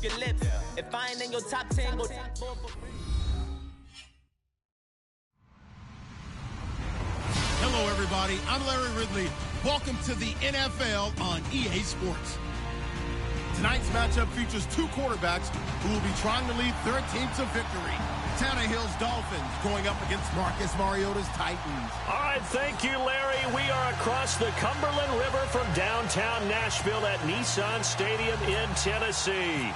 your lips. If I ain't in your top 10, go top 4. Hello, everybody. I'm Larry Ridley. Welcome to the NFL on EA Sports. Tonight's matchup features two quarterbacks who will be trying to lead their team to victory. Tannehill's Dolphins going up against Marcus Mariota's Titans. All right, thank you, Larry. We are across the Cumberland River from downtown Nashville at Nissan Stadium in Tennessee.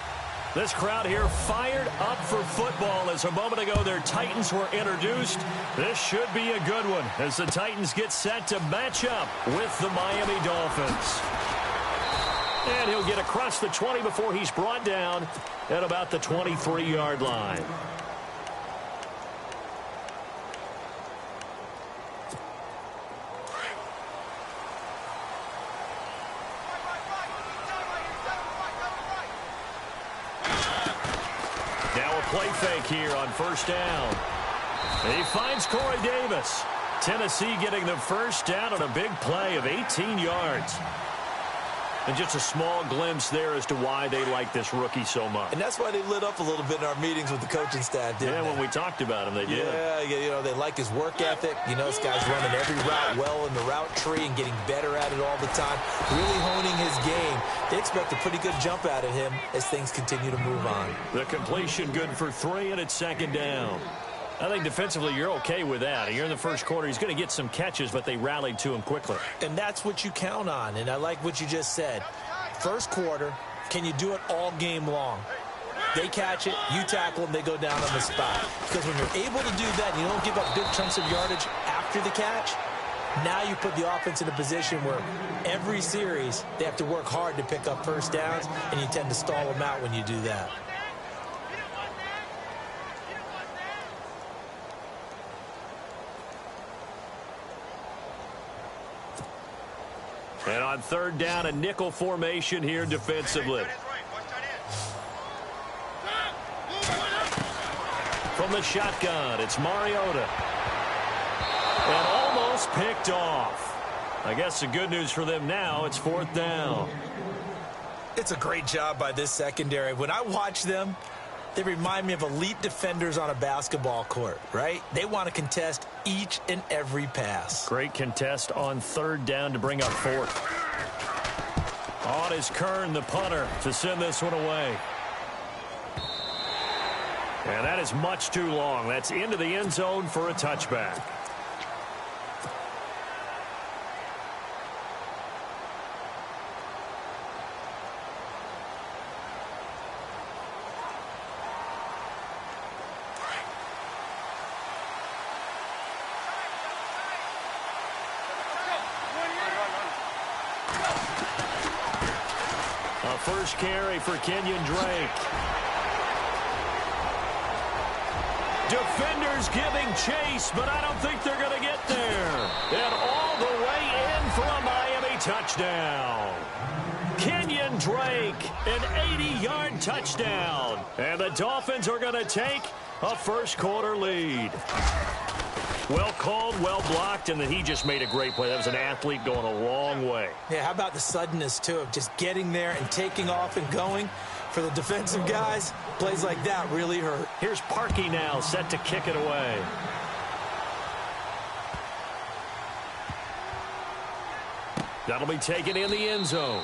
This crowd here fired up for football as a moment ago their Titans were introduced. This should be a good one as the Titans get set to match up with the Miami Dolphins. And he'll get across the 20 before he's brought down at about the 23-yard line. Play fake here on first down. He finds Corey Davis. Tennessee getting the first down on a big play of 18 yards. And just a small glimpse there as to why they like this rookie so much. And that's why they lit up a little bit in our meetings with the coaching staff, didn't they? When we talked about him, they did. Yeah, you know, they like his work ethic. You know, this guy's running every route well in the route tree and getting better at it all the time, really honing his game. They expect a pretty good jump out of him as things continue to move on. The completion good for 3, and it's second down. I think defensively you're okay with that. You're in the first quarter. He's going to get some catches, but they rallied to him quickly. And that's what you count on, and I like what you just said. First quarter, can you do it all game long? They catch it, you tackle them, they go down on the spot. Because when you're able to do that and you don't give up big chunks of yardage after the catch, now you put the offense in a position where every series they have to work hard to pick up first downs, and you tend to stall them out when you do that. And on third down, a nickel formation here defensively. From the shotgun, it's Mariota. And almost picked off. I guess the good news for them now, it's fourth down. It's a great job by this secondary. When I watch them, they remind me of elite defenders on a basketball court, right? They want to contest each and every pass. Great contest on third down to bring up fourth. On is Kern, the punter, to send this one away. And that is much too long. That's into the end zone for a touchback. First carry for Kenyon Drake. Defenders giving chase, but I don't think they're going to get there. And all the way in for a Miami touchdown. Kenyon Drake, an 80-yard touchdown. And the Dolphins are going to take a first quarter lead. Well called, well blocked, and then he just made a great play. That was an athlete going a long way. Yeah, how about the suddenness, too, of just getting there and taking off and going? For the defensive guys, plays like that really hurt. Here's Parkey now, set to kick it away. That'll be taken in the end zone.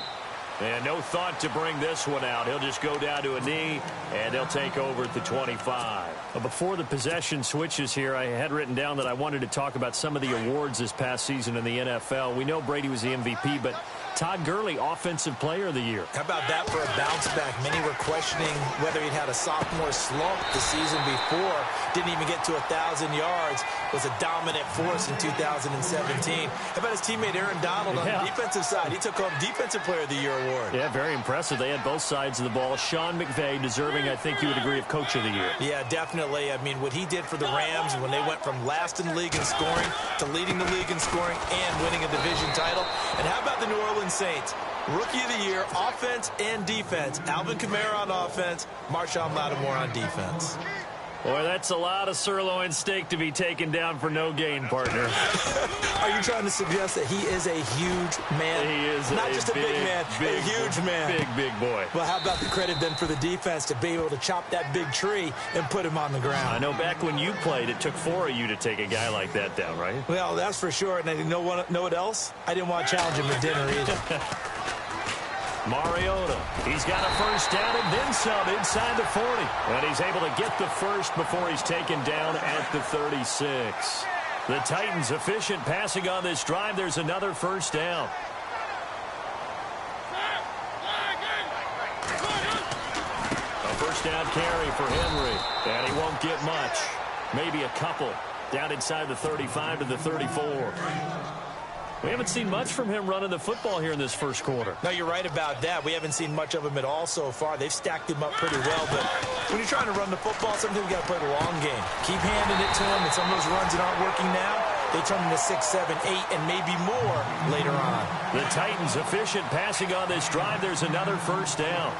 And no thought to bring this one out. He'll just go down to a knee, and he'll take over at the 25. Before the possession switches here, I had written down that I wanted to talk about some of the awards this past season in the NFL. We know Brady was the MVP, but Todd Gurley, Offensive Player of the Year. How about that for a bounce back? Many were questioning whether he'd had a sophomore slump the season before. Didn't even get to 1,000 yards. Was a dominant force in 2017. How about his teammate Aaron Donald on the defensive side? He took home Defensive Player of the Year award. Yeah, very impressive. They had both sides of the ball. Sean McVay deserving, I think you would agree, of Coach of the Year. Yeah, definitely. I mean, what he did for the Rams when they went from last in the league in scoring to leading the league in scoring and winning a division title. And how about the New Orleans Saints? Rookie of the Year, offense and defense. Alvin Kamara on offense, Marshawn Lattimore on defense. Boy, that's a lot of sirloin steak to be taken down for no gain, partner. Are you trying to suggest that he is a huge man? He is not just a big man, a huge man. Big boy. Well, how about the credit then for the defense to be able to chop that big tree and put him on the ground? I know back when you played, it took 4 of you to take a guy like that down, right? Well, that's for sure. And know what else? I didn't want to challenge him at dinner either. Mariota, he's got a first down and then some inside the 40. And he's able to get the first before he's taken down at the 36. The Titans efficient passing on this drive. There's another first down. A first down carry for Henry. And he won't get much. Maybe a couple. Down inside the 35 to the 34. We haven't seen much from him running the football here in this first quarter. No, you're right about that. We haven't seen much of him at all so far. They've stacked him up pretty well, but when you're trying to run the football, sometimes you got to play the long game. Keep handing it to him, and some of those runs that aren't working now, they turn into 6, 7, 8, and maybe more later on. The Titans efficient passing on this drive. There's another first down.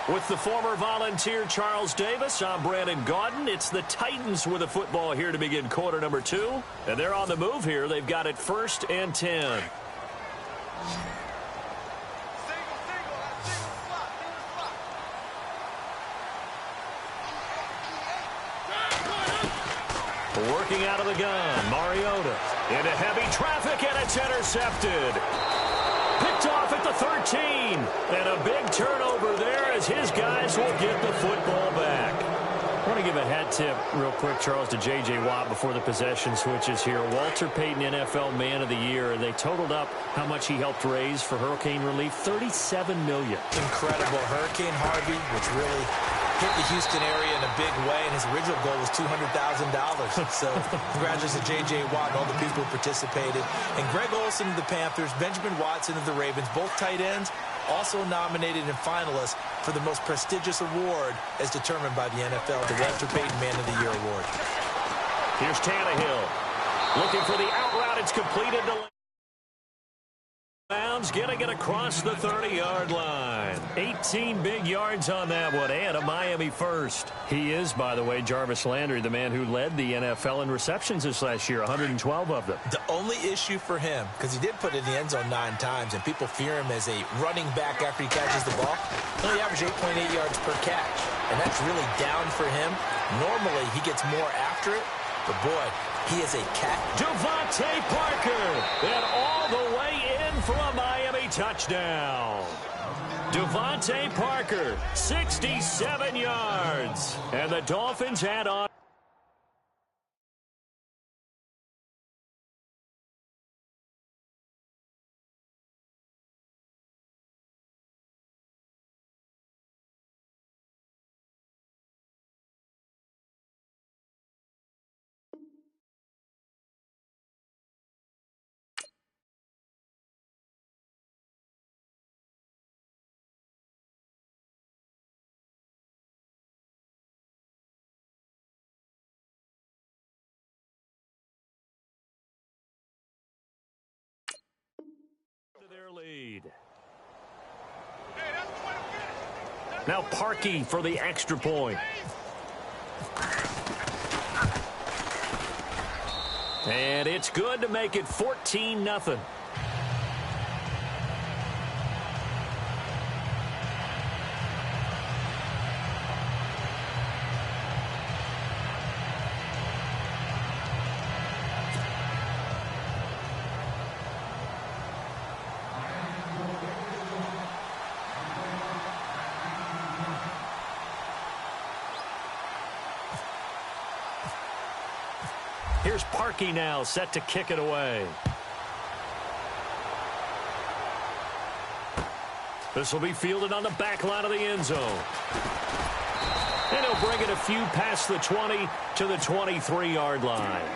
With the former Volunteer Charles Davis, I'm Brandon Gaudin. It's the Titans with the football here to begin quarter number 2. And they're on the move here. They've got it 1st and 10. Working out of the gun, Mariota into heavy traffic, and it's intercepted. Picked off at the 13. And a big turnover there as his guys will get the football back. I want to give a hat tip real quick, Charles, to J.J. Watt before the possession switches here. Walter Payton, NFL Man of the Year. They totaled up how much he helped raise for hurricane relief, $37 million. Incredible. Hurricane Harvey, which really hit the Houston area in a big way, and his original goal was $200,000. So congratulations to J.J. Watt and all the people who participated. And Greg Olsen of the Panthers, Benjamin Watson of the Ravens, both tight ends, also nominated and finalists for the most prestigious award as determined by the NFL, the Walter Payton Man of the Year Award. Here's Tannehill. Looking for the out route. It's completed to bounds, getting it across the 30-yard line. 18 big yards on that one, and a Miami first. He is, by the way, Jarvis Landry, the man who led the NFL in receptions this last year, 112 of them. The only issue for him, because he did put it in the end zone 9 times, and people fear him as a running back after he catches the ball, he only averaged 8.8 yards per catch, and that's really down for him. Normally, he gets more after it, but boy, he is a cat. Devontae Parker, and all the way in for a Miami touchdown. Devontae Parker, 67 yards. And the Dolphins add on. Their lead. Now Parkey for the extra point. And it's good to make it 14-0. Here's Parkey now, set to kick it away. This will be fielded on the back line of the end zone. And he'll bring it a few past the 20 to the 23-yard line.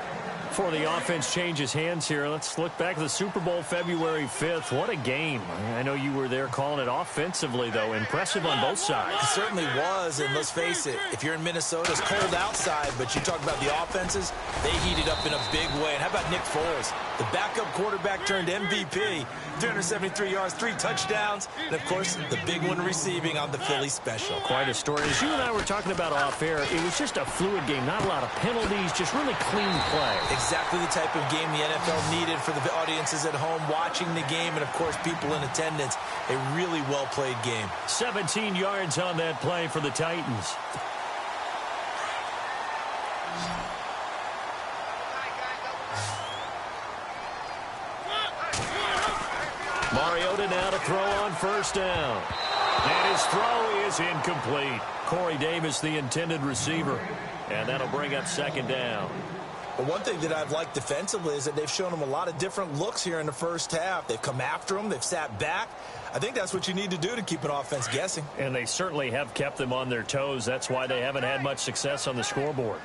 Before the offense changes hands here, let's look back at the Super Bowl February 5th. What a game. I know you were there calling it offensively, though. Impressive on both sides. It certainly was, and let's face it, if you're in Minnesota, it's cold outside, but you talk about the offenses, they heated up in a big way. And how about Nick Foles, the backup quarterback turned MVP? 373 yards, 3 touchdowns, and, of course, the big one receiving on the Philly special. Quite a story. As you and I were talking about off air, it was just a fluid game. Not a lot of penalties, just really clean play. Exactly the type of game the NFL needed for the audiences at home watching the game and, of course, people in attendance. A really well-played game. 17 yards on that play for the Titans. Mariota now to throw on first down. And his throw is incomplete. Corey Davis, the intended receiver. And that'll bring up second down. But one thing that I've liked defensively is that they've shown him a lot of different looks here in the first half. They've come after him. They've sat back. I think that's what you need to do to keep an offense guessing. And they certainly have kept them on their toes. That's why they haven't had much success on the scoreboard.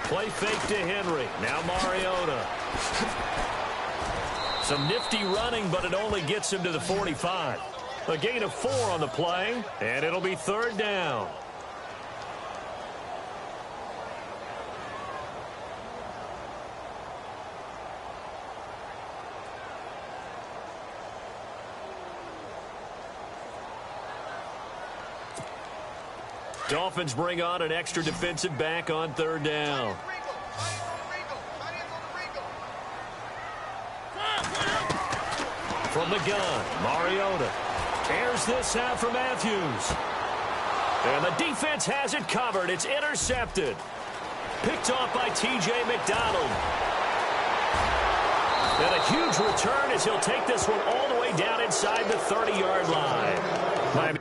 Play fake to Henry. Now Mariota. Some nifty running, but it only gets him to the 45. A gain of 4 on the play, and it'll be third down. Dolphins bring on an extra defensive back on third down. From the gun, Mariota tears this out for Matthews. And the defense has it covered. It's intercepted. Picked off by T.J. McDonald. And a huge return as he'll take this one all the way down inside the 30-yard line. Miami